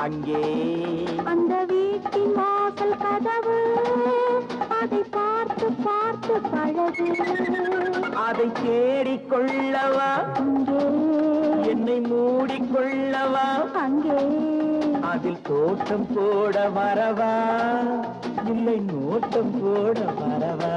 அங்கே அந்த வீட்டின் வாசல் கதவு அதை பார்த்து பார்த்து பழகு அதை தேடிக்கொள்ளவா அங்கே என்னை மூடிக்கொள்ளவா அங்கே அதில் தோட்டம் போட வரவா இல்லை நோட்டம் போட வரவா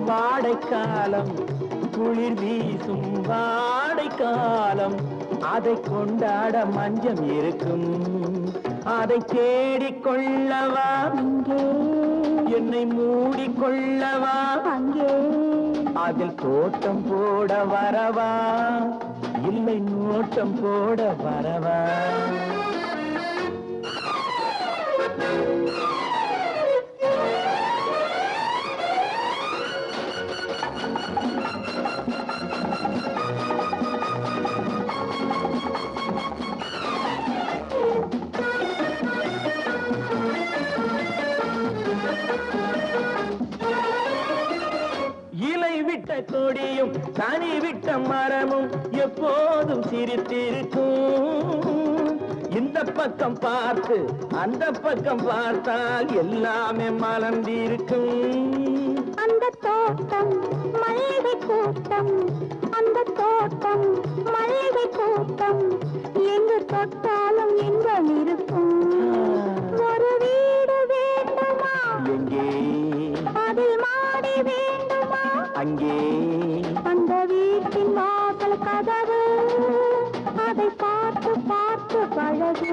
வாடைக்காலம் குளிர் வீசும் வாடைக்காலம் அதை கொண்டாட மஞ்சம் இருக்கும் அதை தேடிக்கொள்ளவா அங்கே என்னை மூடிக்கொள்ளவா அங்கே அதில் தோட்டம் போட வரவா இல்லை நோட்டம் போட வரவா கொடியும் தனி விட்ட மரமும் எப்போதும் சிரித்திருக்கும் இந்த பக்கம் பார்த்து அந்த பக்கம் பார்த்தால் எல்லாமே மலர்ந்திருக்கும் அந்த தோட்டம் மல்லிகை கூட்டம் அந்த தோட்டம் மல்லிகை கூட்டம் எங்கு தொட்டாலும் இன்பம் இருக்கும் ஒரு வீடு வேண்டுமா எங்கே அதில் மாடி வேண்டுமா அங்கே அந்த வீட்டின் வாசல் கதவு அதை பார்த்து பார்த்து பழகு